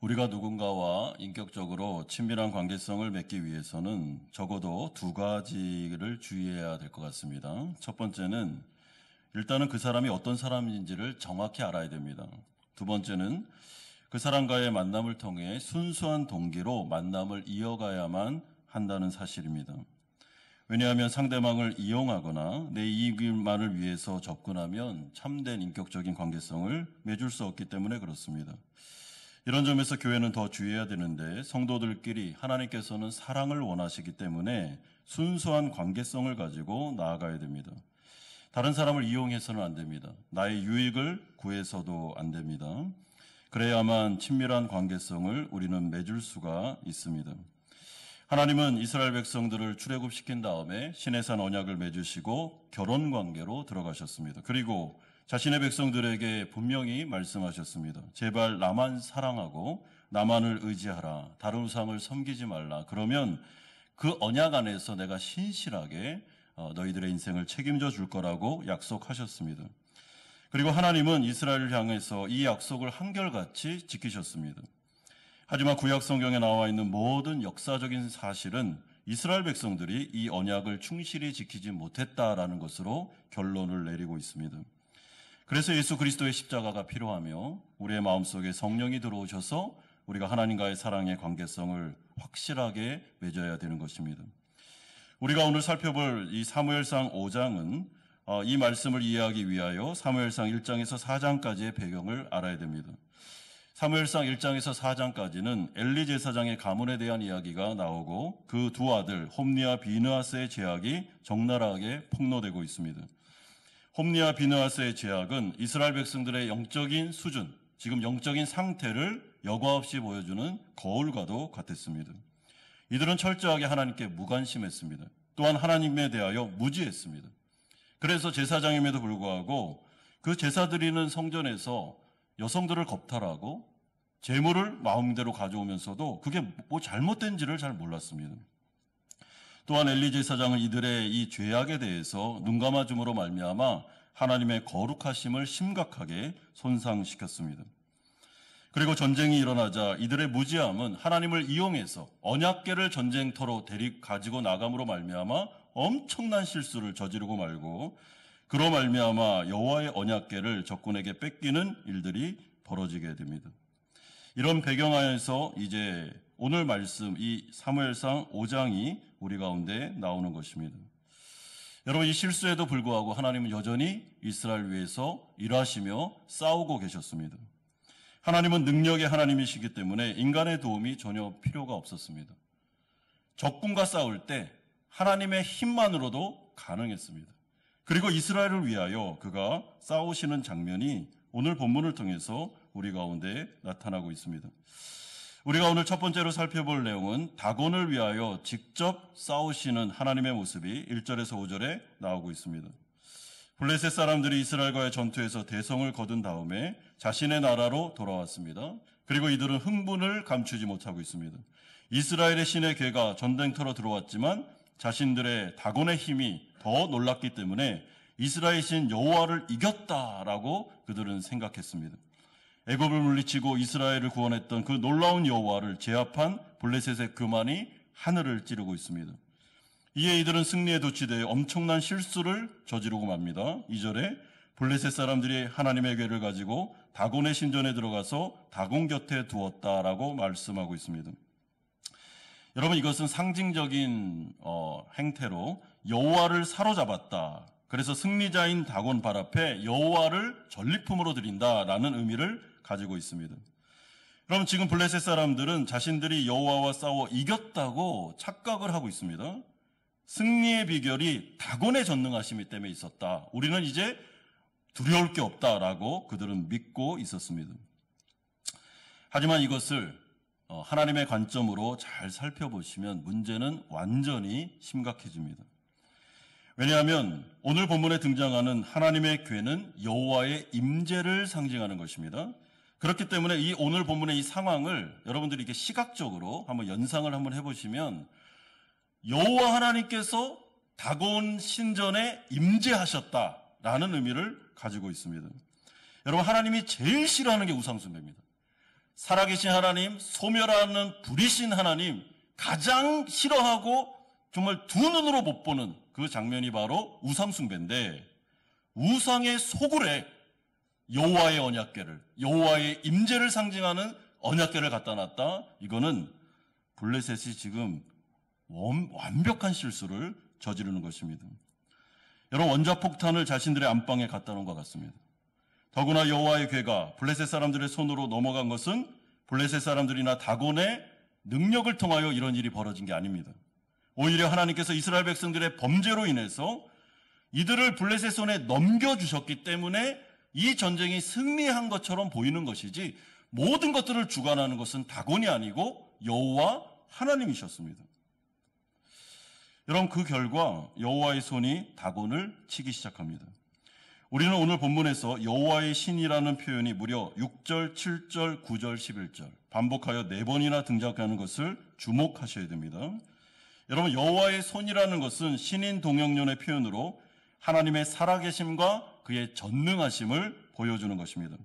우리가 누군가와 인격적으로 친밀한 관계성을 맺기 위해서는 적어도 두 가지를 주의해야 될 것 같습니다. 첫 번째는 일단은 그 사람이 어떤 사람인지를 정확히 알아야 됩니다. 두 번째는 그 사람과의 만남을 통해 순수한 동기로 만남을 이어가야만 한다는 사실입니다. 왜냐하면 상대방을 이용하거나 내 이익만을 위해서 접근하면 참된 인격적인 관계성을 맺을 수 없기 때문에 그렇습니다. 이런 점에서 교회는 더 주의해야 되는데, 성도들끼리 하나님께서는 사랑을 원하시기 때문에 순수한 관계성을 가지고 나아가야 됩니다. 다른 사람을 이용해서는 안 됩니다. 나의 유익을 구해서도 안 됩니다. 그래야만 친밀한 관계성을 우리는 맺을 수가 있습니다. 하나님은 이스라엘 백성들을 출애굽시킨 다음에 시내산 언약을 맺으시고 결혼 관계로 들어가셨습니다. 그리고 자신의 백성들에게 분명히 말씀하셨습니다. 제발 나만 사랑하고 나만을 의지하라. 다른 우상을 섬기지 말라. 그러면 그 언약 안에서 내가 신실하게 너희들의 인생을 책임져 줄 거라고 약속하셨습니다. 그리고 하나님은 이스라엘을 향해서 이 약속을 한결같이 지키셨습니다. 하지만 구약 성경에 나와 있는 모든 역사적인 사실은 이스라엘 백성들이 이 언약을 충실히 지키지 못했다라는 것으로 결론을 내리고 있습니다. 그래서 예수 그리스도의 십자가가 필요하며 우리의 마음속에 성령이 들어오셔서 우리가 하나님과의 사랑의 관계성을 확실하게 맺어야 되는 것입니다. 우리가 오늘 살펴볼 이 사무엘상 5장은 이 말씀을 이해하기 위하여 사무엘상 1장에서 4장까지의 배경을 알아야 됩니다. 사무엘상 1장에서 4장까지는 엘리 제사장의 가문에 대한 이야기가 나오고 그 두 아들 홈니와 비느하스의 죄악이 적나라하게 폭로되고 있습니다. 홈니와 비느하스의 죄악은 이스라엘 백성들의 영적인 수준, 지금 영적인 상태를 여과 없이 보여주는 거울과도 같았습니다. 이들은 철저하게 하나님께 무관심했습니다. 또한 하나님에 대하여 무지했습니다. 그래서 제사장임에도 불구하고 그 제사 드리는 성전에서 여성들을 겁탈하고 재물을 마음대로 가져오면서도 그게 뭐 잘못된지를 잘 몰랐습니다. 또한 엘리 제사장은 이들의 이 죄악에 대해서 눈감아줌으로 말미암아 하나님의 거룩하심을 심각하게 손상시켰습니다. 그리고 전쟁이 일어나자 이들의 무지함은 하나님을 이용해서 언약궤를 전쟁터로 가지고 나감으로 말미암아 엄청난 실수를 저지르고 말고, 그로 말미암아 여호와의 언약궤를 적군에게 뺏기는 일들이 벌어지게 됩니다. 이런 배경하에서 이제 오늘 말씀 이 사무엘상 5장이 우리 가운데 나오는 것입니다. 여러분, 이 실수에도 불구하고 하나님은 여전히 이스라엘 위해서 일하시며 싸우고 계셨습니다. 하나님은 능력의 하나님이시기 때문에 인간의 도움이 전혀 필요가 없었습니다. 적군과 싸울 때 하나님의 힘만으로도 가능했습니다. 그리고 이스라엘을 위하여 그가 싸우시는 장면이 오늘 본문을 통해서 우리 가운데 나타나고 있습니다. 우리가 오늘 첫 번째로 살펴볼 내용은 다곤을 위하여 직접 싸우시는 하나님의 모습이 1절에서 5절에 나오고 있습니다. 블레셋 사람들이 이스라엘과의 전투에서 대성을 거둔 다음에 자신의 나라로 돌아왔습니다. 그리고 이들은 흥분을 감추지 못하고 있습니다. 이스라엘의 신의 궤가 전쟁터로 들어왔지만 자신들의 다곤의 힘이 더 놀랐기 때문에 이스라엘 신 여호와를 이겼다라고 그들은 생각했습니다. 애굽을 물리치고 이스라엘을 구원했던 그 놀라운 여호와를 제압한 블레셋의 교만이 하늘을 찌르고 있습니다. 이에 이들은 승리에 도취되어 엄청난 실수를 저지르고 맙니다. 2절에 블레셋 사람들이 하나님의 궤를 가지고 다곤의 신전에 들어가서 다곤 곁에 두었다라고 말씀하고 있습니다. 여러분, 이것은 상징적인 행태로 여호와를 사로잡았다. 그래서 승리자인 다곤 발 앞에 여호와를 전리품으로 드린다라는 의미를 가지고 있습니다. 그럼 지금 블레셋 사람들은 자신들이 여호와와 싸워 이겼다고 착각을 하고 있습니다. 승리의 비결이 다곤의 전능하심이 때문에 있었다. 우리는 이제 두려울 게 없다라고 그들은 믿고 있었습니다. 하지만 이것을 하나님의 관점으로 잘 살펴보시면 문제는 완전히 심각해집니다. 왜냐하면 오늘 본문에 등장하는 하나님의 궤는 여호와의 임재를 상징하는 것입니다. 그렇기 때문에 이 오늘 본문의 이 상황을 여러분들이 이렇게 시각적으로 한번 연상을 한번 해보시면 여호와 하나님께서 다곤 신전에 임재하셨다라는 의미를 가지고 있습니다. 여러분, 하나님이 제일 싫어하는 게 우상숭배입니다. 살아계신 하나님, 소멸하는 불이신 하나님, 가장 싫어하고 정말 두 눈으로 못 보는 그 장면이 바로 우상숭배인데, 우상의 소굴에 여호와의 언약궤를, 여호와의 임재를 상징하는 언약궤를 갖다 놨다. 이거는 블레셋이 지금 완벽한 실수를 저지르는 것입니다. 여러분, 원자폭탄을 자신들의 안방에 갖다 놓은 것 같습니다. 더구나 여호와의 궤가 블레셋 사람들의 손으로 넘어간 것은 블레셋 사람들이나 다곤의 능력을 통하여 이런 일이 벌어진 게 아닙니다. 오히려 하나님께서 이스라엘 백성들의 범죄로 인해서 이들을 블레셋 손에 넘겨주셨기 때문에 이 전쟁이 승리한 것처럼 보이는 것이지, 모든 것들을 주관하는 것은 다곤이 아니고 여호와 하나님이셨습니다. 여러분, 그 결과 여호와의 손이 다곤을 치기 시작합니다. 우리는 오늘 본문에서 여호와의 신이라는 표현이 무려 6절, 7절, 9절, 11절 반복하여 4번이나 등장하는 것을 주목하셔야 됩니다. 여러분, 여호와의 손이라는 것은 신인 동역론의 표현으로 하나님의 살아계심과 그의 전능하심을 보여주는 것입니다.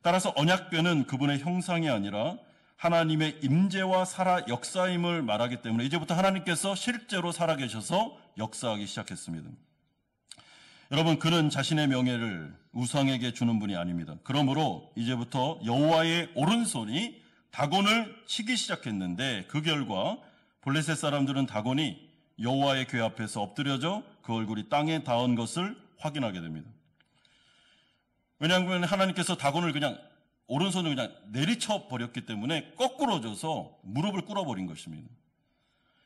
따라서 언약궤는 그분의 형상이 아니라 하나님의 임재와 살아 역사임을 말하기 때문에 이제부터 하나님께서 실제로 살아계셔서 역사하기 시작했습니다. 여러분, 그는 자신의 명예를 우상에게 주는 분이 아닙니다. 그러므로 이제부터 여호와의 오른손이 다곤을 치기 시작했는데, 그 결과 블레셋 사람들은 다곤이 여호와의 궤 앞에서 엎드려져 그 얼굴이 땅에 닿은 것을 확인하게 됩니다. 왜냐하면 하나님께서 다곤을 그냥 오른손을 그냥 내리쳐 버렸기 때문에 거꾸로 져서 무릎을 꿇어버린 것입니다.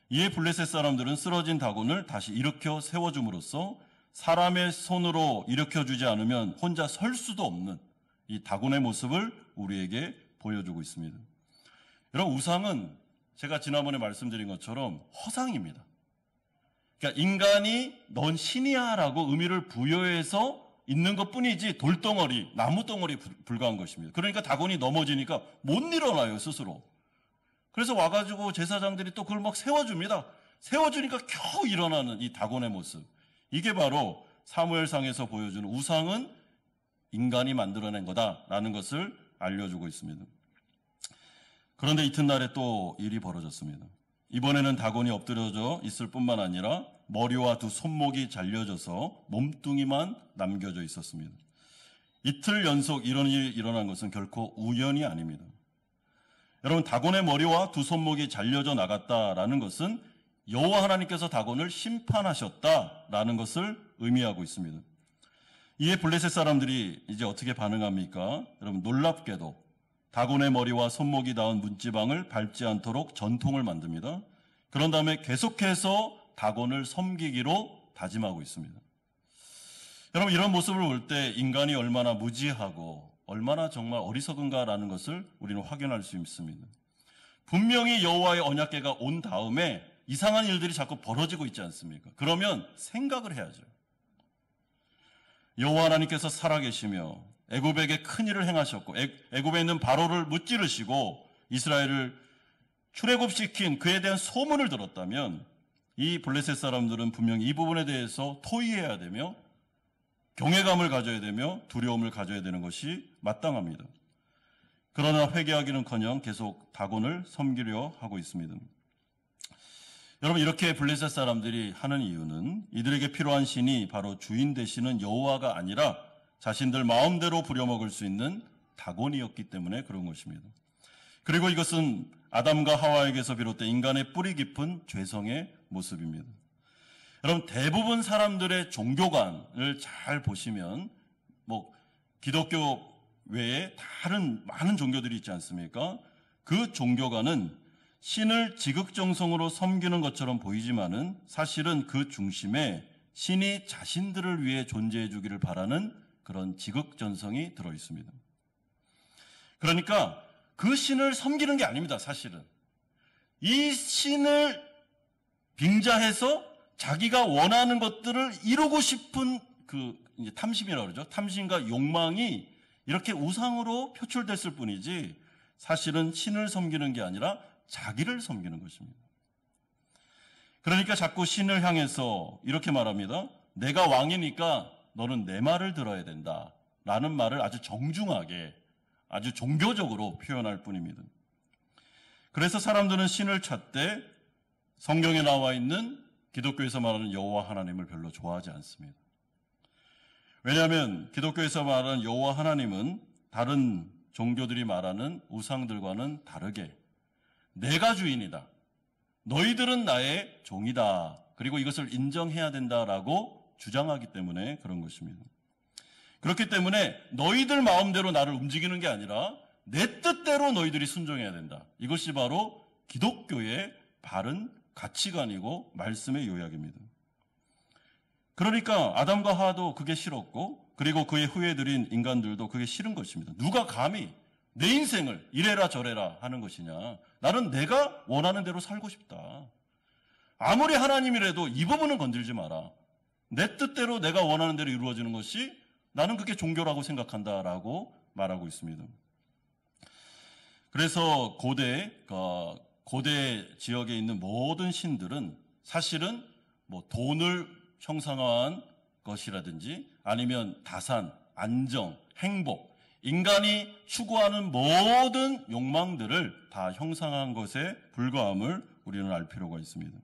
이에 블레셋 사람들은 쓰러진 다곤을 다시 일으켜 세워줌으로써 사람의 손으로 일으켜주지 않으면 혼자 설 수도 없는 이 다곤의 모습을 우리에게 보여주고 있습니다. 여러분, 우상은 제가 지난번에 말씀드린 것처럼 허상입니다. 그러니까 인간이 넌 신이야 라고 의미를 부여해서 있는 것뿐이지 돌덩어리, 나무덩어리에 불과한 것입니다. 그러니까 다곤이 넘어지니까 못 일어나요, 스스로. 그래서 와가지고 제사장들이 또 그걸 막 세워줍니다. 세워주니까 겨우 일어나는 이 다곤의 모습. 이게 바로 사무엘상에서 보여주는 우상은 인간이 만들어낸 거다라는 것을 알려주고 있습니다. 그런데 이튿날에 또 일이 벌어졌습니다. 이번에는 다곤이 엎드려져 있을 뿐만 아니라 머리와 두 손목이 잘려져서 몸뚱이만 남겨져 있었습니다. 이틀 연속 이런 일이 일어난 것은 결코 우연이 아닙니다. 여러분, 다곤의 머리와 두 손목이 잘려져 나갔다라는 것은 여호와 하나님께서 다곤을 심판하셨다라는 것을 의미하고 있습니다. 이에 블레셋 사람들이 이제 어떻게 반응합니까? 여러분, 놀랍게도 다곤의 머리와 손목이 닿은 문지방을 밟지 않도록 전통을 만듭니다. 그런 다음에 계속해서 다곤을 섬기기로 다짐하고 있습니다. 여러분, 이런 모습을 볼 때 인간이 얼마나 무지하고 얼마나 정말 어리석은가라는 것을 우리는 확인할 수 있습니다. 분명히 여호와의 언약궤가 온 다음에 이상한 일들이 자꾸 벌어지고 있지 않습니까? 그러면 생각을 해야죠. 여호와 하나님께서 살아계시며 애굽에게 큰 일을 행하셨고 애굽에 있는 바로를 무찌르시고 이스라엘을 출애굽시킨 그에 대한 소문을 들었다면 이 블레셋 사람들은 분명히 이 부분에 대해서 토의해야 되며 경외감을 가져야 되며 두려움을 가져야 되는 것이 마땅합니다. 그러나 회개하기는커녕 계속 다곤을 섬기려 하고 있습니다. 여러분, 이렇게 블레셋 사람들이 하는 이유는 이들에게 필요한 신이 바로 주인 되시는 여호와가 아니라 자신들 마음대로 부려먹을 수 있는 다곤이었기 때문에 그런 것입니다. 그리고 이것은 아담과 하와에게서 비롯된 인간의 뿌리 깊은 죄성의 모습입니다. 여러분, 대부분 사람들의 종교관을 잘 보시면 기독교 외에 다른 많은 종교들이 있지 않습니까? 그 종교관은 신을 지극정성으로 섬기는 것처럼 보이지만은 사실은 그 중심에 신이 자신들을 위해 존재해 주기를 바라는 그런 지극전성이 들어 있습니다. 그러니까 그 신을 섬기는 게 아닙니다, 사실은. 이 신을 빙자해서 자기가 원하는 것들을 이루고 싶은 이제 탐심이라고 그러죠. 탐심과 욕망이 이렇게 우상으로 표출됐을 뿐이지 사실은 신을 섬기는 게 아니라 자기를 섬기는 것입니다. 그러니까 자꾸 신을 향해서 이렇게 말합니다. 내가 왕이니까 너는 내 말을 들어야 된다 라는 말을 아주 정중하게, 아주 종교적으로 표현할 뿐입니다. 그래서 사람들은 신을 찾되 성경에 나와 있는 기독교에서 말하는 여호와 하나님을 별로 좋아하지 않습니다. 왜냐하면 기독교에서 말하는 여호와 하나님은 다른 종교들이 말하는 우상들과는 다르게 내가 주인이다. 너희들은 나의 종이다. 그리고 이것을 인정해야 된다라고 주장하기 때문에 그런 것입니다. 그렇기 때문에 너희들 마음대로 나를 움직이는 게 아니라 내 뜻대로 너희들이 순종해야 된다. 이것이 바로 기독교의 바른 가치관이고 말씀의 요약입니다. 그러니까 아담과 하와도 그게 싫었고 그리고 그의 후예들인 인간들도 그게 싫은 것입니다. 누가 감히 내 인생을 이래라 저래라 하는 것이냐. 나는 내가 원하는 대로 살고 싶다. 아무리 하나님이라도 이 부분은 건들지 마라. 내 뜻대로 내가 원하는 대로 이루어지는 것이 나는 그게 종교라고 생각한다라고 말하고 있습니다. 그래서 고대 지역에 있는 모든 신들은 사실은 뭐 돈을 형상화한 것이라든지 아니면 다산, 안정, 행복, 인간이 추구하는 모든 욕망들을 다 형상화한 것에 불과함을 우리는 알 필요가 있습니다.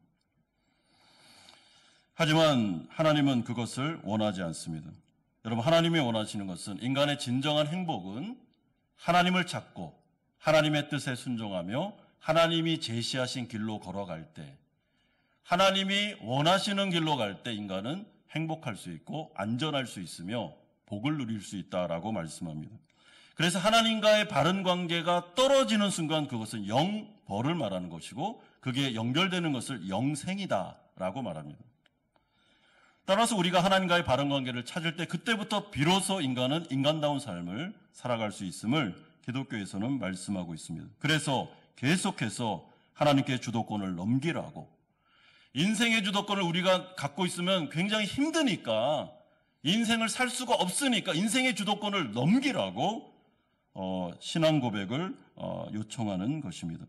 하지만 하나님은 그것을 원하지 않습니다. 여러분, 하나님이 원하시는 것은 인간의 진정한 행복은 하나님을 찾고 하나님의 뜻에 순종하며 하나님이 제시하신 길로 걸어갈 때, 하나님이 원하시는 길로 갈 때 인간은 행복할 수 있고 안전할 수 있으며 복을 누릴 수 있다라고 말씀합니다. 그래서 하나님과의 바른 관계가 떨어지는 순간 그것은 영벌을 말하는 것이고 그게 연결되는 것을 영생이다라고 말합니다. 따라서 우리가 하나님과의 바른 관계를 찾을 때 그때부터 비로소 인간은 인간다운 삶을 살아갈 수 있음을 기독교에서는 말씀하고 있습니다. 그래서 계속해서 하나님께 주도권을 넘기라고, 인생의 주도권을 우리가 갖고 있으면 굉장히 힘드니까, 인생을 살 수가 없으니까 인생의 주도권을 넘기라고 신앙 고백을 요청하는 것입니다.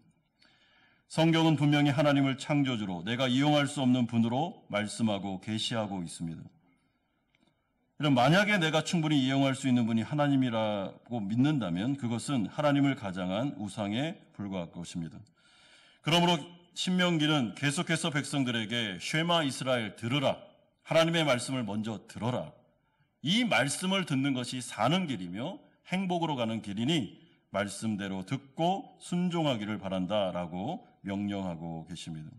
성경은 분명히 하나님을 창조주로 내가 이용할 수 없는 분으로 말씀하고 계시하고 있습니다. 만약에 내가 충분히 이용할 수 있는 분이 하나님이라고 믿는다면 그것은 하나님을 가장한 우상에 불과할 것입니다. 그러므로 신명기는 계속해서 백성들에게 쉐마 이스라엘 들으라, 하나님의 말씀을 먼저 들어라, 이 말씀을 듣는 것이 사는 길이며 행복으로 가는 길이니 말씀대로 듣고 순종하기를 바란다라고 명령하고 계십니다.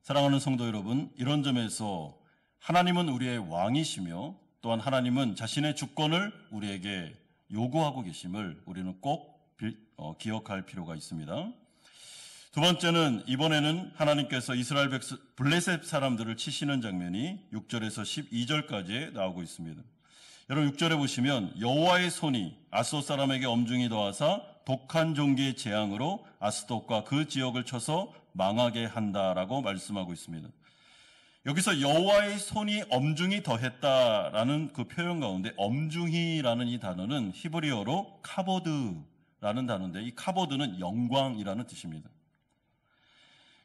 사랑하는 성도 여러분, 이런 점에서 하나님은 우리의 왕이시며 또한 하나님은 자신의 주권을 우리에게 요구하고 계심을 우리는 꼭 기억할 필요가 있습니다. 두 번째는 이번에는 하나님께서 이스라엘 블레셋 사람들을 치시는 장면이 6절에서 12절까지 나오고 있습니다. 여러분 6절에 보시면 여호와의 손이 아스돗 사람에게 엄중히 더하사 독한 종기의 재앙으로 아스돗과 그 지역을 쳐서 망하게 한다라고 말씀하고 있습니다. 여기서 여호와의 손이 엄중히 더했다라는 그 표현 가운데 엄중히라는 이 단어는 히브리어로 카보드라는 단어인데, 이 카보드는 영광이라는 뜻입니다.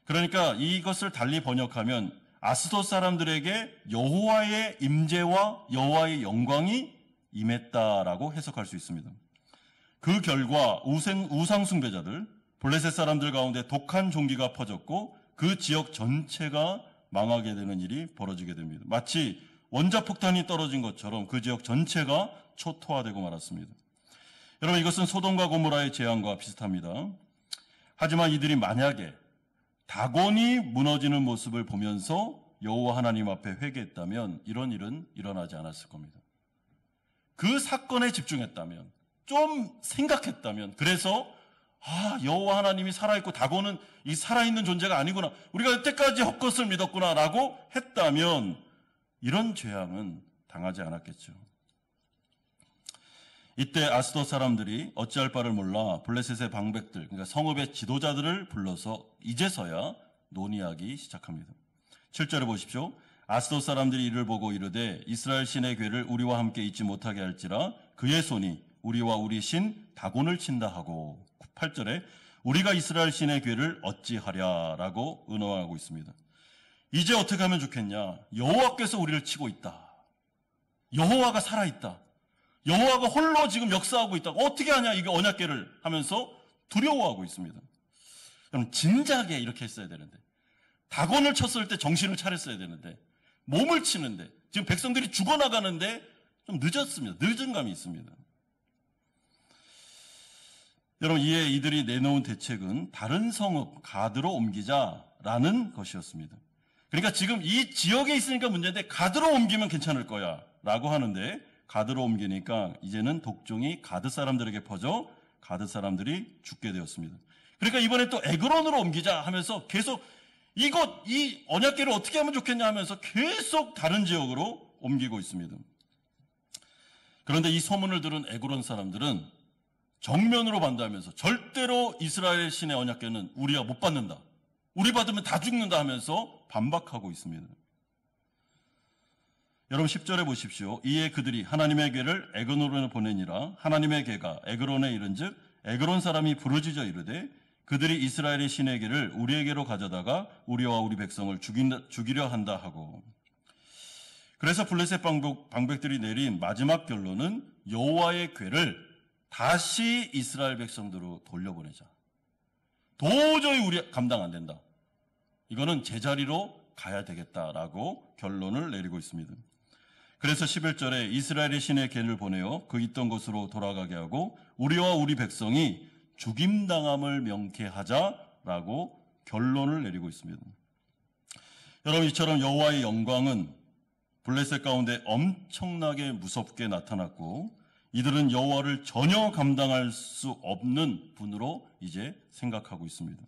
그러니까 이것을 달리 번역하면 아스돗 사람들에게 여호와의 임재와 여호와의 영광이 임했다라고 해석할 수 있습니다. 그 결과 우상 숭배자들, 블레셋 사람들 가운데 독한 종기가 퍼졌고 그 지역 전체가 망하게 되는 일이 벌어지게 됩니다. 마치 원자폭탄이 떨어진 것처럼 그 지역 전체가 초토화되고 말았습니다. 여러분, 이것은 소돔과 고모라의 재앙과 비슷합니다. 하지만 이들이 만약에 다곤이 무너지는 모습을 보면서 여호와 하나님 앞에 회개했다면 이런 일은 일어나지 않았을 겁니다. 그 사건에 집중했다면, 좀 생각했다면, 그래서 여호와 하나님이 살아있고 다곤은 이 살아있는 존재가 아니구나, 우리가 여태까지 헛것을 믿었구나 라고 했다면 이런 재앙은 당하지 않았겠죠. 이때 아스돗 사람들이 어찌할 바를 몰라 블레셋의 방백들, 그러니까 성읍의 지도자들을 불러서 이제서야 논의하기 시작합니다. 7절에 보십시오. 아스돗 사람들이 이를 보고 이르되 이스라엘 신의 괴를 우리와 함께 잊지 못하게 할지라 그의 손이 우리와 우리 신 다곤을 친다 하고, 8절에 우리가 이스라엘 신의 괴를 어찌하랴라고 은어하고 있습니다. 이제 어떻게 하면 좋겠냐? 여호와께서 우리를 치고 있다. 여호와가 살아있다. 여호와가 홀로 지금 역사하고 있다고 어떻게 하냐 이게 언약궤를 하면서 두려워하고 있습니다. 여러분 진작에 이렇게 했어야 되는데 다곤을 쳤을 때 정신을 차렸어야 되는데 몸을 치는데 지금 백성들이 죽어나가는데 좀 늦었습니다. 늦은 감이 있습니다. 여러분 이에 이들이 내놓은 대책은 다른 성읍 가드로 옮기자라는 것이었습니다. 그러니까 지금 이 지역에 있으니까 문제인데 가드로 옮기면 괜찮을 거야 라고 하는데 가드로 옮기니까 이제는 독종이 가드 사람들에게 퍼져 가드 사람들이 죽게 되었습니다. 그러니까 이번에 또 에그론으로 옮기자 하면서 계속 이 언약궤를 어떻게 하면 좋겠냐 하면서 계속 다른 지역으로 옮기고 있습니다. 그런데 이 소문을 들은 에그론 사람들은 정면으로 반대하면서 절대로 이스라엘 신의 언약궤는 우리가 못 받는다. 우리 받으면 다 죽는다 하면서 반박하고 있습니다. 여러분 10절에 보십시오. 이에 그들이 하나님의 궤를 에그론으로 보내니라. 하나님의 궤가 에그론에 이른즉 에그론 사람이 부르짖어 이르되 그들이 이스라엘의 신의 궤를 우리에게로 가져다가 우리와 우리 백성을 죽이려 한다 하고. 그래서 블레셋 방백들이 내린 마지막 결론은 여호와의 궤를 다시 이스라엘 백성들로 돌려보내자. 도저히 우리 감당 안 된다. 이거는 제자리로 가야 되겠다라고 결론을 내리고 있습니다. 그래서 11절에 이스라엘의 신의 궤를 보내어 그 있던 곳으로 돌아가게 하고 우리와 우리 백성이 죽임당함을 명쾌하자라고 결론을 내리고 있습니다. 여러분 이처럼 여호와의 영광은 블레셋 가운데 엄청나게 무섭게 나타났고 이들은 여호와를 전혀 감당할 수 없는 분으로 이제 생각하고 있습니다.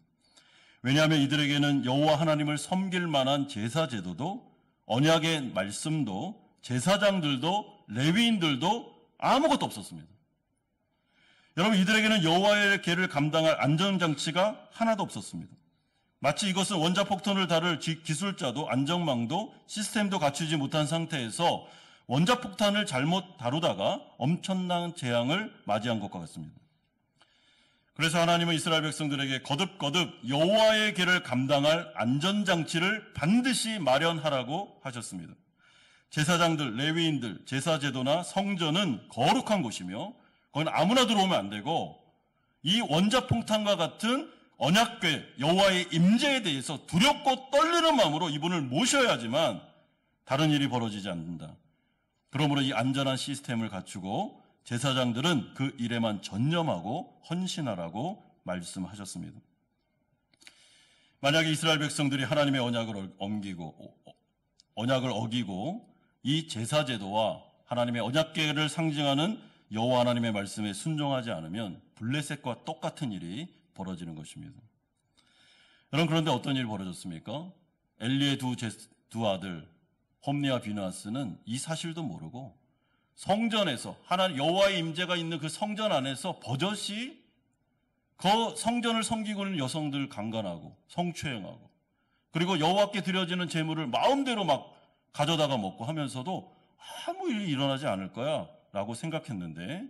왜냐하면 이들에게는 여호와 하나님을 섬길 만한 제사 제도도 언약의 말씀도 제사장들도 레위인들도 아무것도 없었습니다. 여러분 이들에게는 여호와의 궤를 감당할 안전장치가 하나도 없었습니다. 마치 이것은 원자폭탄을 다룰 기술자도 안전망도 시스템도 갖추지 못한 상태에서 원자폭탄을 잘못 다루다가 엄청난 재앙을 맞이한 것과 같습니다. 그래서 하나님은 이스라엘 백성들에게 거듭거듭 여호와의 궤를 감당할 안전장치를 반드시 마련하라고 하셨습니다. 제사장들, 레위인들, 제사제도나 성전은 거룩한 곳이며 거기는 아무나 들어오면 안 되고 이 원자폭탄과 같은 언약궤 여호와의 임재에 대해서 두렵고 떨리는 마음으로 이분을 모셔야지만 다른 일이 벌어지지 않는다. 그러므로 이 안전한 시스템을 갖추고 제사장들은 그 일에만 전념하고 헌신하라고 말씀하셨습니다. 만약에 이스라엘 백성들이 하나님의 언약을 어기고 이 제사제도와 하나님의 언약궤를 상징하는 여호와 하나님의 말씀에 순종하지 않으면 블레셋과 똑같은 일이 벌어지는 것입니다. 여러분 그런데 어떤 일이 벌어졌습니까? 엘리의 두 아들 홈니와 비느하스는 이 사실도 모르고 성전에서 하나님 여호와의 임재가 있는 그 성전 안에서 버젓이 그 성전을 섬기고 있는 여성들 강간하고 성추행하고 그리고 여호와께 드려지는 제물을 마음대로 막 가져다가 먹고 하면서도 아무 일이 일어나지 않을 거야 라고 생각했는데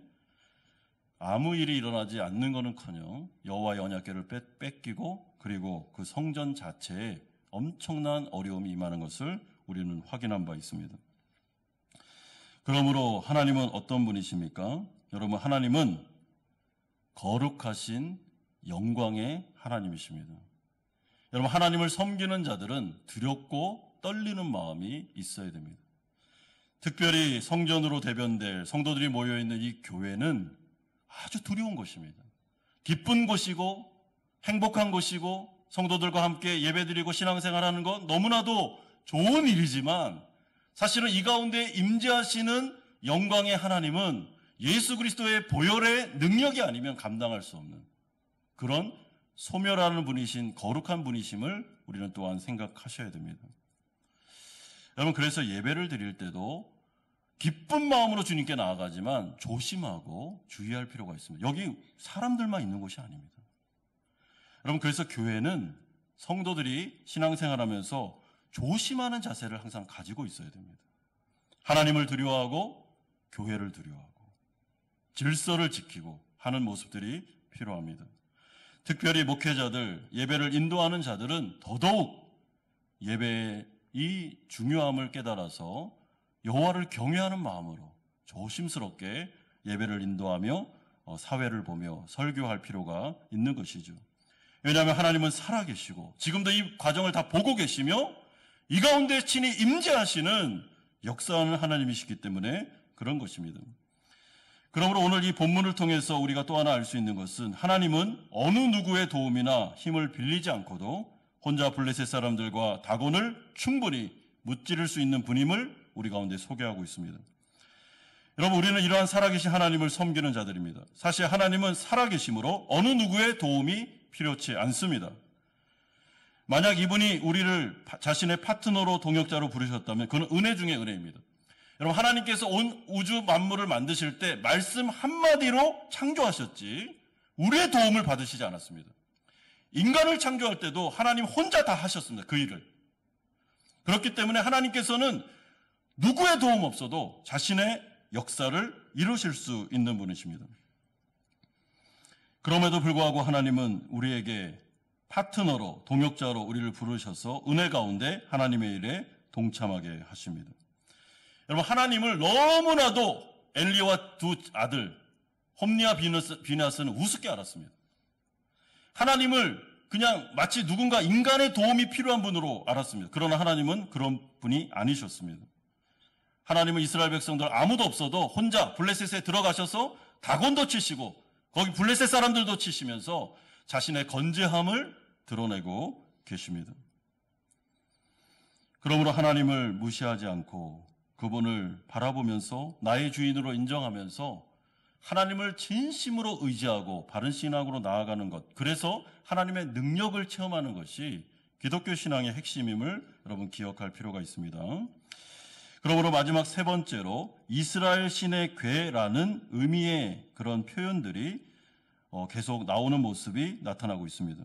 아무 일이 일어나지 않는 것은커녕 여호와의 언약궤를 뺏기고 그리고 그 성전 자체에 엄청난 어려움이 임하는 것을 우리는 확인한 바 있습니다. 그러므로 하나님은 어떤 분이십니까? 여러분 하나님은 거룩하신 영광의 하나님이십니다. 여러분 하나님을 섬기는 자들은 두렵고 떨리는 마음이 있어야 됩니다. 특별히 성전으로 대변될 성도들이 모여있는 이 교회는 아주 두려운 곳입니다. 기쁜 곳이고 행복한 곳이고 성도들과 함께 예배드리고 신앙생활하는 건 너무나도 좋은 일이지만 사실은 이 가운데 임재하시는 영광의 하나님은 예수 그리스도의 보혈의 능력이 아니면 감당할 수 없는 그런 소멸하는 분이신 거룩한 분이심을 우리는 또한 생각하셔야 됩니다. 여러분 그래서 예배를 드릴 때도 기쁜 마음으로 주님께 나아가지만 조심하고 주의할 필요가 있습니다. 여기 사람들만 있는 곳이 아닙니다. 여러분 그래서 교회는 성도들이 신앙생활하면서 조심하는 자세를 항상 가지고 있어야 됩니다. 하나님을 두려워하고 교회를 두려워하고 질서를 지키고 하는 모습들이 필요합니다. 특별히 목회자들, 예배를 인도하는 자들은 더더욱 예배의 이 중요함을 깨달아서 여호와를 경외하는 마음으로 조심스럽게 예배를 인도하며 사회를 보며 설교할 필요가 있는 것이죠. 왜냐하면 하나님은 살아계시고 지금도 이 과정을 다 보고 계시며 이 가운데 친히 임재하시는 역사하는 하나님이시기 때문에 그런 것입니다. 그러므로 오늘 이 본문을 통해서 우리가 또 하나 알 수 있는 것은 하나님은 어느 누구의 도움이나 힘을 빌리지 않고도 혼자 블레셋 사람들과 다곤을 충분히 무찌를 수 있는 분임을 우리 가운데 소개하고 있습니다. 여러분, 우리는 이러한 살아계신 하나님을 섬기는 자들입니다. 사실 하나님은 살아계심으로 어느 누구의 도움이 필요치 않습니다. 만약 이분이 우리를 자신의 파트너로 동역자로 부르셨다면 그건 은혜 중에 은혜입니다. 여러분, 하나님께서 온 우주 만물을 만드실 때 말씀 한마디로 창조하셨지 우리의 도움을 받으시지 않았습니다. 인간을 창조할 때도 하나님 혼자 다 하셨습니다. 그 일을. 그렇기 때문에 하나님께서는 누구의 도움 없어도 자신의 역사를 이루실 수 있는 분이십니다. 그럼에도 불구하고 하나님은 우리에게 파트너로, 동역자로 우리를 부르셔서 은혜 가운데 하나님의 일에 동참하게 하십니다. 여러분, 하나님을 너무나도 엘리와 두 아들 홈니와 비나스는 우습게 알았습니다. 하나님을 그냥 마치 누군가 인간의 도움이 필요한 분으로 알았습니다. 그러나 하나님은 그런 분이 아니셨습니다. 하나님은 이스라엘 백성들 아무도 없어도 혼자 블레셋에 들어가셔서 다곤도 치시고 거기 블레셋 사람들도 치시면서 자신의 건재함을 드러내고 계십니다. 그러므로 하나님을 무시하지 않고 그분을 바라보면서 나의 주인으로 인정하면서 하나님을 진심으로 의지하고 바른 신앙으로 나아가는 것, 그래서 하나님의 능력을 체험하는 것이 기독교 신앙의 핵심임을 여러분 기억할 필요가 있습니다. 그러므로 마지막 세 번째로 이스라엘 신의 괴라는 의미의 그런 표현들이 계속 나오는 모습이 나타나고 있습니다.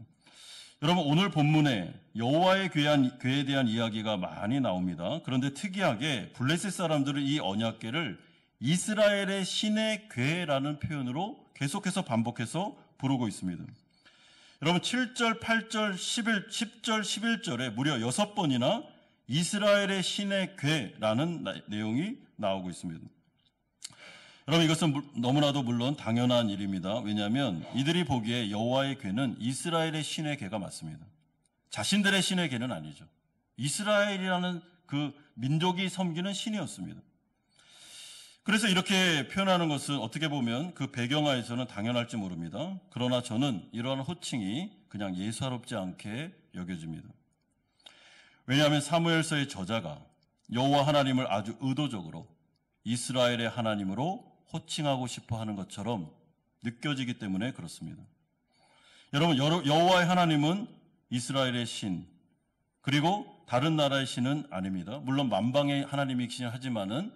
여러분, 오늘 본문에 여호와의 괴에 대한 이야기가 많이 나옵니다. 그런데 특이하게 블레셋 사람들은 이 언약궤를 이스라엘의 신의 괴라는 표현으로 계속해서 반복해서 부르고 있습니다. 여러분, 7절, 8절, 10절, 11절에 무려 6번이나 이스라엘의 신의 괴라는 내용이 나오고 있습니다. 여러분, 이것은 너무나도 물론 당연한 일입니다. 왜냐하면 이들이 보기에 여호와의 괴는 이스라엘의 신의 괴가 맞습니다. 자신들의 신의 괴는 아니죠. 이스라엘이라는 그 민족이 섬기는 신이었습니다. 그래서 이렇게 표현하는 것은 어떻게 보면 그 배경하에서는 당연할지 모릅니다. 그러나 저는 이러한 호칭이 그냥 예사롭지 않게 여겨집니다. 왜냐하면 사무엘서의 저자가 여호와 하나님을 아주 의도적으로 이스라엘의 하나님으로 호칭하고 싶어 하는 것처럼 느껴지기 때문에 그렇습니다. 여러분, 여호와의 하나님은 이스라엘의 신, 그리고 다른 나라의 신은 아닙니다. 물론 만방의 하나님이시긴 하지만은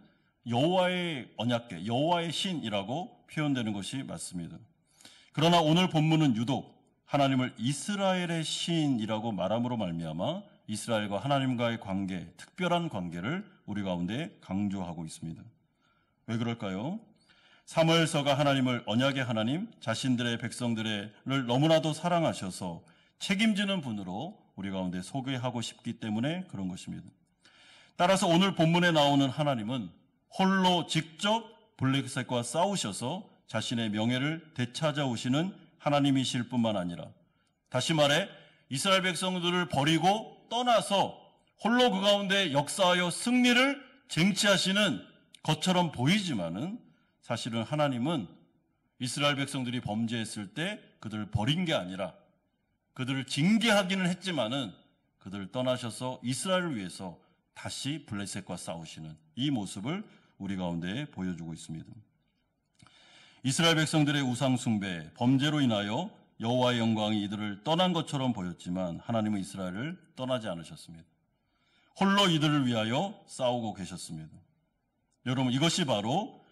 여호와의 언약궤, 여호와의 신이라고 표현되는 것이 맞습니다. 그러나 오늘 본문은 유독 하나님을 이스라엘의 신이라고 말함으로 말미암아 이스라엘과 하나님과의 관계, 특별한 관계를 우리 가운데 강조하고 있습니다. 왜 그럴까요? 사무엘서가 하나님을 언약의 하나님, 자신들의 백성들을 너무나도 사랑하셔서 책임지는 분으로 우리 가운데 소개하고 싶기 때문에 그런 것입니다. 따라서 오늘 본문에 나오는 하나님은 홀로 직접 블레셋과 싸우셔서 자신의 명예를 되찾아오시는 하나님이실 뿐만 아니라, 다시 말해 이스라엘 백성들을 버리고 떠나서 홀로 그 가운데 역사하여 승리를 쟁취하시는 것처럼 보이지만은 사실은 하나님은 이스라엘 백성들이 범죄했을 때 그들을 버린 게 아니라 그들을 징계하기는 했지만은 그들을 떠나셔서 이스라엘을 위해서 다시 블레셋과 싸우시는 이 모습을 우리 가운데 보여주고 있습니다. 이스라엘 백성들의 우상 숭배, 범죄로 인하여 여호와의 영광이 이들을 떠난 것처럼 보였지만 하나님은 이스라엘을 떠나지 않으셨습니다. 홀로 이들을 위하여 싸우고 계셨습니다. 여러분, 이것이 바로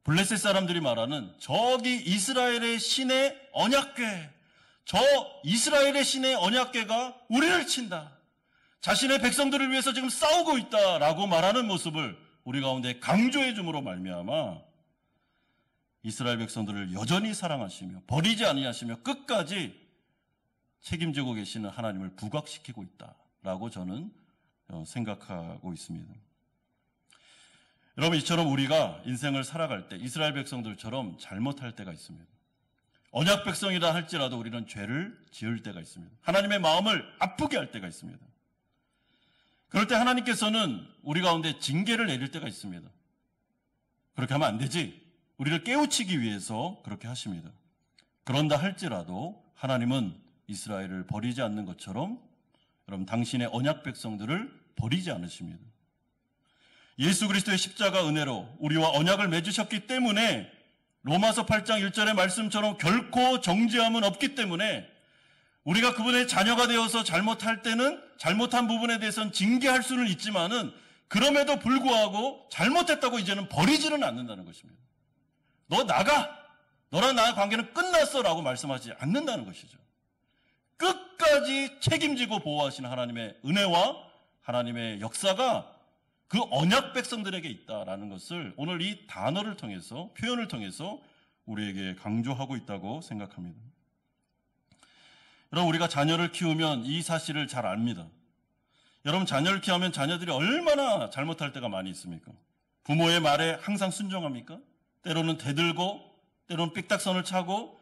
블레셋 사람들이 말하는 저기 이스라엘의 신의 언약궤, 저 이스라엘의 신의 언약궤가 우리를 친다, 자신의 백성들을 위해서 지금 싸우고 있다라고 말하는 모습을 우리 가운데 강조해 줌으로 말미암아 이스라엘 백성들을 여전히 사랑하시며 버리지 아니하시며 끝까지 책임지고 계시는 하나님을 부각시키고 있다라고 저는 생각하고 있습니다. 여러분, 이처럼 우리가 인생을 살아갈 때 이스라엘 백성들처럼 잘못할 때가 있습니다. 언약 백성이라 할지라도 우리는 죄를 지을 때가 있습니다. 하나님의 마음을 아프게 할 때가 있습니다. 그럴 때 하나님께서는 우리 가운데 징계를 내릴 때가 있습니다. 그렇게 하면 안 되지. 우리를 깨우치기 위해서 그렇게 하십니다. 그런다 할지라도 하나님은 이스라엘을 버리지 않는 것처럼 여러분, 당신의 언약 백성들을 버리지 않으십니다. 예수 그리스도의 십자가 은혜로 우리와 언약을 맺으셨기 때문에 로마서 8장 1절의 말씀처럼 결코 정죄함은 없기 때문에 우리가 그분의 자녀가 되어서 잘못할 때는 잘못한 부분에 대해서는 징계할 수는 있지만은 그럼에도 불구하고 잘못했다고 이제는 버리지는 않는다는 것입니다. 너 나가! 너랑 나의 관계는 끝났어! 라고 말씀하지 않는다는 것이죠. 끝까지 책임지고 보호하시는 하나님의 은혜와 하나님의 역사가 그 언약 백성들에게 있다라는 것을 오늘 이 단어를 통해서, 표현을 통해서 우리에게 강조하고 있다고 생각합니다. 여러분, 우리가 자녀를 키우면 이 사실을 잘 압니다. 여러분, 자녀를 키우면 자녀들이 얼마나 잘못할 때가 많이 있습니까? 부모의 말에 항상 순종합니까? 때로는 대들고, 때로는 삑딱선을 차고,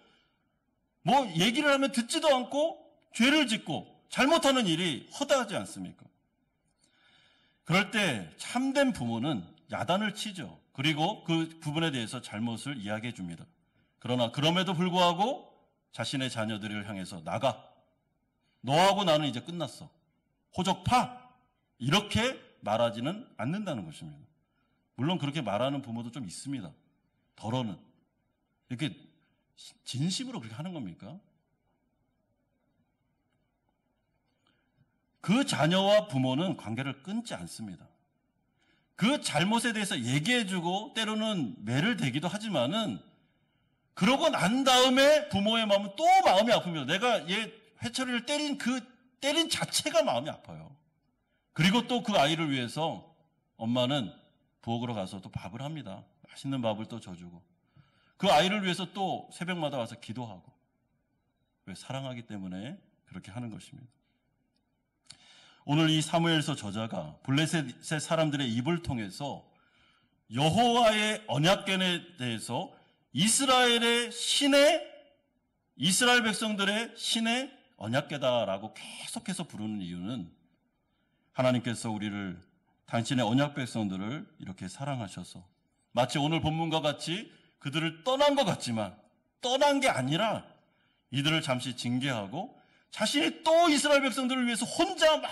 뭐 얘기를 하면 듣지도 않고 죄를 짓고 잘못하는 일이 허다하지 않습니까? 그럴 때 참된 부모는 야단을 치죠. 그리고 그 부분에 대해서 잘못을 이야기해 줍니다. 그러나 그럼에도 불구하고 자신의 자녀들을 향해서 나가. 너하고 나는 이제 끝났어. 호적파. 이렇게 말하지는 않는다는 것입니다. 물론 그렇게 말하는 부모도 좀 있습니다. 덜어는. 이렇게 진심으로 그렇게 하는 겁니까? 그 자녀와 부모는 관계를 끊지 않습니다. 그 잘못에 대해서 얘기해주고 때로는 매를 대기도 하지만은 그러고 난 다음에 부모의 마음은 또 마음이 아픕니다. 내가 얘 회초리를 때린 그 때린 자체가 마음이 아파요. 그리고 또 그 아이를 위해서 엄마는 부엌으로 가서 또 밥을 합니다. 맛있는 밥을 또 져주고 그 아이를 위해서 또 새벽마다 와서 기도하고. 왜? 사랑하기 때문에 그렇게 하는 것입니다. 오늘 이 사무엘서 저자가 블레셋의 사람들의 입을 통해서 여호와의 언약궤에 대해서 이스라엘 백성들의 신의 언약궤다라고 계속해서 부르는 이유는 하나님께서 우리를, 당신의 언약 백성들을 이렇게 사랑하셔서 마치 오늘 본문과 같이 그들을 떠난 것 같지만 떠난 게 아니라 이들을 잠시 징계하고 자신이 또 이스라엘 백성들을 위해서 혼자 막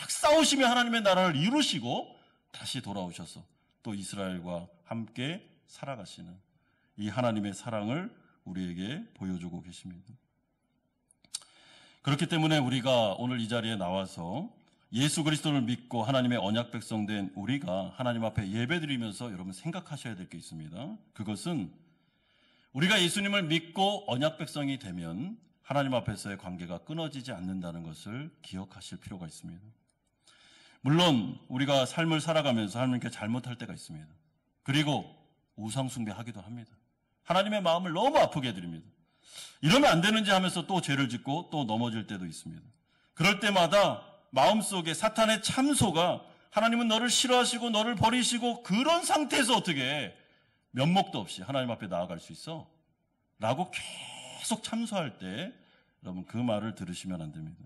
싸우시며 하나님의 나라를 이루시고 다시 돌아오셔서 또 이스라엘과 함께 살아가시는 이 하나님의 사랑을 우리에게 보여주고 계십니다. 그렇기 때문에 우리가 오늘 이 자리에 나와서 예수 그리스도를 믿고 하나님의 언약 백성 된 우리가 하나님 앞에 예배드리면서 여러분 생각하셔야 될 게 있습니다. 그것은 우리가 예수님을 믿고 언약 백성이 되면 하나님 앞에서의 관계가 끊어지지 않는다는 것을 기억하실 필요가 있습니다. 물론 우리가 삶을 살아가면서 하나님께 잘못할 때가 있습니다. 그리고 우상 숭배하기도 합니다. 하나님의 마음을 너무 아프게 해드립니다. 이러면 안 되는지 하면서 또 죄를 짓고 또 넘어질 때도 있습니다. 그럴 때마다 마음속에 사탄의 참소가 하나님은 너를 싫어하시고 너를 버리시고 그런 상태에서 어떻게 면목도 없이 하나님 앞에 나아갈 수 있어? 라고 계속 참소할 때 여러분 그 말을 들으시면 안 됩니다.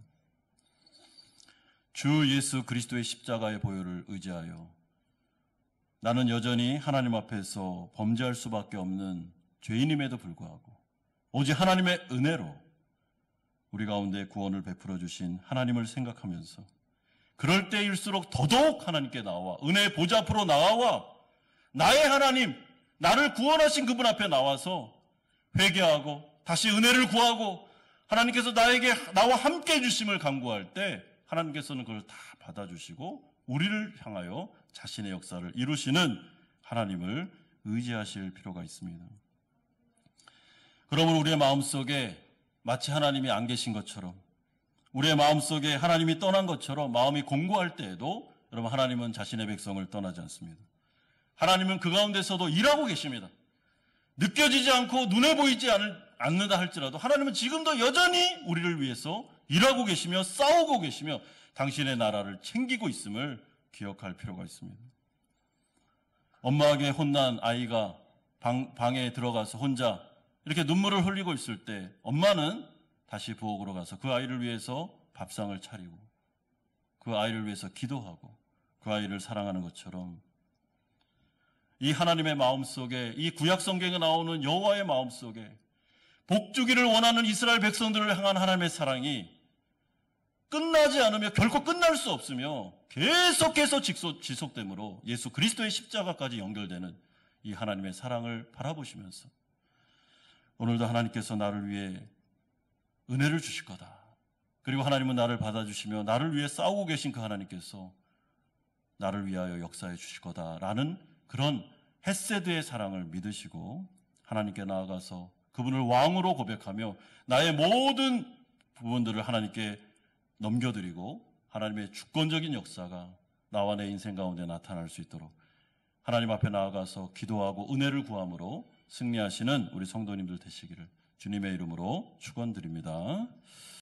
주 예수 그리스도의 십자가의 보혈을 의지하여 나는 여전히 하나님 앞에서 범죄할 수밖에 없는 죄인임에도 불구하고 오직 하나님의 은혜로 우리 가운데 구원을 베풀어 주신 하나님을 생각하면서 그럴 때일수록 더더욱 하나님께 나와 은혜의 보좌 앞으로 나와 나의 하나님, 나를 구원하신 그분 앞에 나와서 회개하고 다시 은혜를 구하고 하나님께서 나와 함께 해주심을 간구할 때 하나님께서는 그걸 다 받아주시고 우리를 향하여 자신의 역사를 이루시는 하나님을 의지하실 필요가 있습니다. 그러면 우리의 마음속에 마치 하나님이 안 계신 것처럼 우리의 마음속에 하나님이 떠난 것처럼 마음이 공고할 때에도 여러분 하나님은 자신의 백성을 떠나지 않습니다. 하나님은 그 가운데서도 일하고 계십니다. 느껴지지 않고 눈에 보이지 않는다 할지라도 하나님은 지금도 여전히 우리를 위해서 일하고 계시며 싸우고 계시며 당신의 나라를 챙기고 있음을 기억할 필요가 있습니다. 엄마에게 혼난 아이가 방에 들어가서 혼자 이렇게 눈물을 흘리고 있을 때 엄마는 다시 부엌으로 가서 그 아이를 위해서 밥상을 차리고 그 아이를 위해서 기도하고 그 아이를 사랑하는 것처럼 이 하나님의 마음속에, 이 구약 성경에 나오는 여호와의 마음속에 복주기를 원하는 이스라엘 백성들을 향한 하나님의 사랑이 끝나지 않으며 결코 끝날 수 없으며 계속해서 지속되므로 예수 그리스도의 십자가까지 연결되는 이 하나님의 사랑을 바라보시면서 오늘도 하나님께서 나를 위해 은혜를 주실 거다. 그리고 하나님은 나를 받아주시며 나를 위해 싸우고 계신 그 하나님께서 나를 위하여 역사해 주실 거다라는 그런 헤세드의 사랑을 믿으시고 하나님께 나아가서 그분을 왕으로 고백하며 나의 모든 부분들을 하나님께 넘겨드리고 하나님의 주권적인 역사가 나와 내 인생 가운데 나타날 수 있도록 하나님 앞에 나아가서 기도하고 은혜를 구함으로 승리하시는 우리 성도님들 되시기를 주님의 이름으로 축원드립니다.